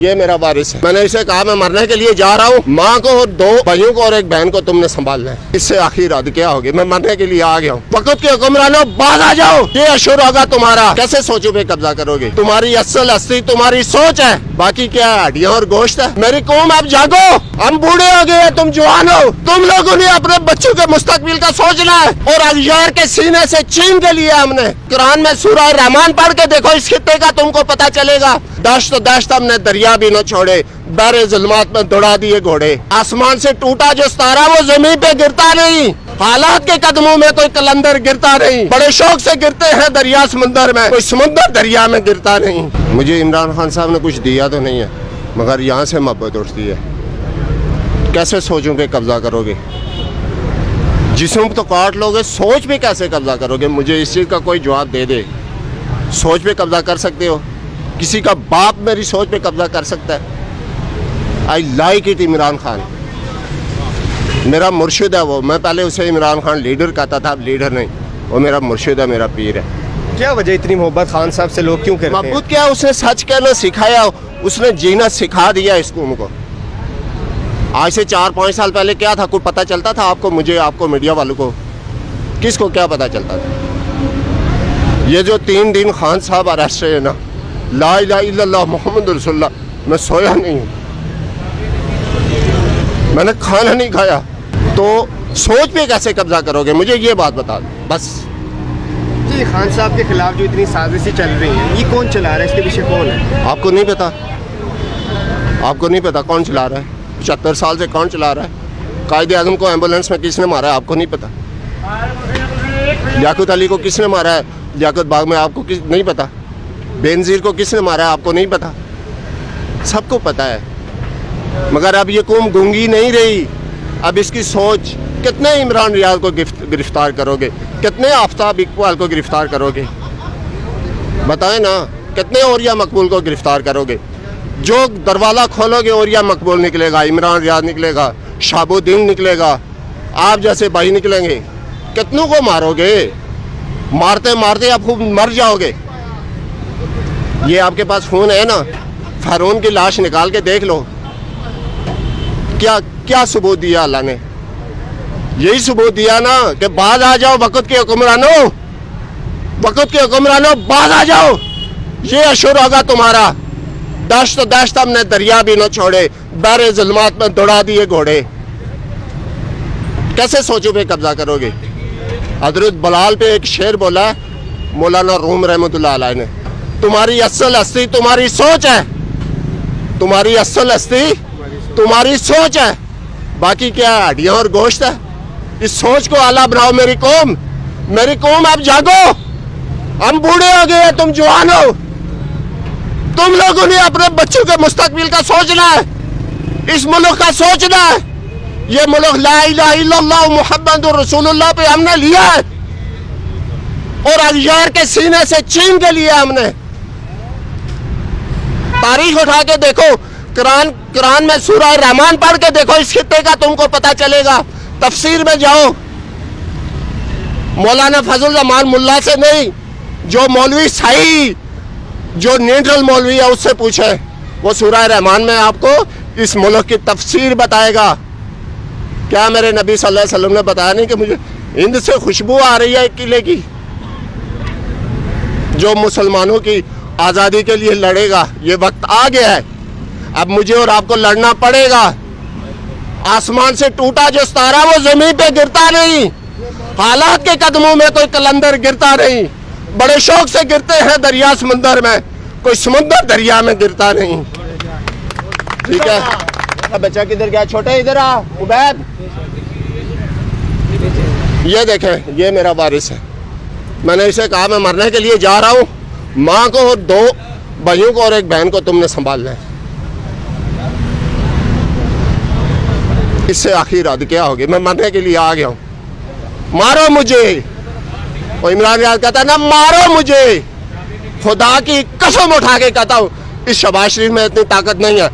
ये मेरा वारिस है। मैंने इसे कहा मैं मरने के लिए जा रहा हूँ। माँ को और 2 भाइयों को और 1 बहन को तुमने संभालना है। इससे आखिर हद क्या होगी? मैं मरने के लिए आ गया हूँ। वक्त के हुक्मरानों बाज आ जाओ। ये अशुर होगा तुम्हारा। कैसे सोचों पे कब्जा करोगे? तुम्हारी असल असली तुम्हारी सोच है, बाकी क्या है? हड्डियाँ और गोश्त है। मेरी कौम अब जागो, हम बूढ़े हो गए, तुम जवान हो। तुम लोगों ने अपने बच्चों के मुस्तकबिल का सोचना है और अगयार के सीने से छीन के लिए हमने कुरान में सूरह रहमान पढ़ के देखो, इस खित्ते का तुमको पता चलेगा। दश्त हमने दरिया भी न छोड़े, बहरे जुल्मात में दौड़ा दिए घोड़े। आसमान से टूटा जो सितारा वो जमीन पे गिरता नहीं, हालात के कदमों में कोई कलंदर गिरता नहीं। बड़े शौक से गिरते हैं दरिया समुंदर में, कोई समुंदर दरिया में गिरता नहीं। मुझे इमरान खान साहब ने कुछ दिया तो नहीं है, मगर यहाँ से मोहब्बत उठती है। कैसे सोचों पे कब्जा करोगे? जिस्म तो काट लोगे, सोच पे कैसे कब्जा करोगे? मुझे इस चीज़ का कोई जवाब दे दे। सोच पे कब्जा कर सकते हो? किसी का बाप मेरी सोच पे कब्जा कर सकता है? I like it Imran Khan, मेरा मुर्शिद है वो। मैं पहले उसे इमरान खान लीडर कहता था, अब लीडर नहीं, वो मेरा मुर्शिद है, मेरा पीर है। क्या वजह इतनी मोहब्बत खान साहब से लोग क्यों करते हैं? मोहब्बत क्या, उसने सच कहना सिखाया, उसने जीना सिखा दिया इस कौम को। आज से 4-5 साल पहले क्या था? कुछ पता चलता था आपको, मुझे, आपको, मीडिया वालों को? किसको क्या पता चलता था? ये जो 3 दिन खान साहब अरेस्ट है ना, ला इलाहा इल्लल्लाह मोहम्मद रसूलुल्लाह, मैं सोया नहीं हूँ, मैंने खाना नहीं खाया। तो सोच पे कैसे कब्जा करोगे? मुझे ये बात बता दो बस। जी, खान साहब के खिलाफ जो इतनी साजिशें चल रही हैं, ये कौन चला रहा है? इसके पीछे कौन है? आपको नहीं पता? आपको नहीं पता कौन चला रहा है? 75 साल से कौन चला रहा है? कायदे आज़म को एम्बुलेंस में किसने मारा है? आपको नहीं पता? लियाकत अली को किसने मारा है लियाकत बाग में? आपको नहीं पता? बेनज़ीर को किसने मारा है? आपको नहीं पता? सबको पता है, मगर अब ये कौम गूंगी नहीं रही। अब इसकी सोच, कितने इमरान रियाज को गिरफ्तार करोगे? कितने आफ्ताब इकबाल को गिरफ्तार करोगे? बताएं ना, कितने औरिया मकबूल को गिरफ्तार करोगे? जो दरवाज़ा खोलोगे औरिया मकबूल निकलेगा, इमरान रियाज निकलेगा, शाबुद्दीन निकलेगा, आप जैसे भाई निकलेंगे। कितनों को मारोगे? मारते मारते आप खूब मर जाओगे। ये आपके पास फ़ोन है ना, फ़िरौन की लाश निकाल के देख लो। क्या क्या सबूत दिया अल्लाह ने? यही सबूत दिया ना कि बाज आ जाओ वक्त के हुक्मरानों, वक्त के हुक्मरानों बाज आ जाओ। ये अशुर होगा तुम्हारा। दश्त हमने दरिया भी न छोड़े, बहरे जुल्मात में दौड़ा दिए घोड़े। कैसे सोचों पे कब्जा करोगे? हज़रत बलाल पे एक शेर बोला है मौलाना रूम रहमतुल्लाह अलैह ने, तुम्हारी असल हस्ती तुम्हारी सोच है, तुम्हारी असल हस्ती तुम्हारी सोच है, बाकी क्या है? हड्डियाँ और गोश्त है। इस सोच को आला बनाओ मेरी कौम। मेरी कौम अब जागो, हम बूढ़े हो गए, तुम जवान हो। तुम लोगों ने अपने बच्चों के मुस्तकबिल का सोचना है, इस मुल्क का सोचना है। ये मुल्क ला इलाहा इल्लल्लाह मुहम्मदुर रसूलुल्लाह पे हमने लिया है और अगयार के सीने से छीन के लिया हमने। तारीख उठा के देखो, कुरान में सूरह रहमान पढ़ के देखो, इस खित्ते का तुमको पता चलेगा। तफसीर में जाओ, मौलाना फजल रहमान मुल्ला से नहीं, जो मौलवी सही, जो न्यूट्रल मौलवी है उससे पूछे। वो सूरह रहमान में आपको इस मुल्क की तफसीर बताएगा। क्या मेरे नबी सल्लल्लाहु अलैहि वसल्लम ने बताया नहीं कि मुझे हिंद से खुशबू आ रही है किले की? जो मुसलमानों की आज़ादी के लिए लड़ेगा, ये वक्त आ गया है, अब मुझे और आपको लड़ना पड़ेगा। आसमान से टूटा जो सितारा वो जमीन पे गिरता नहीं, हालात के कदमों में कोई कलंदर गिरता नहीं। बड़े शौक से गिरते हैं दरिया समुंदर में, कोई समुंदर दरिया में गिरता नहीं। ठीक है, बच्चा किधर गया? छोटे इधर आ, उबैद। ये देखें, ये मेरा वारिस है। मैंने इसे कहा मैं मरने के लिए जा रहा हूँ। माँ को और 2 भाइयों को और 1 बहन को तुमने संभालना है। इससे आखिर हद क्या होगी? मैं मरने के लिए आ गया हूँ, मारो मुझे। और इमरान रियाज कहता है ना, मारो मुझे। खुदा की कसम उठा के कहता हूँ, इस शबाज शरीफ में इतनी ताकत नहीं है।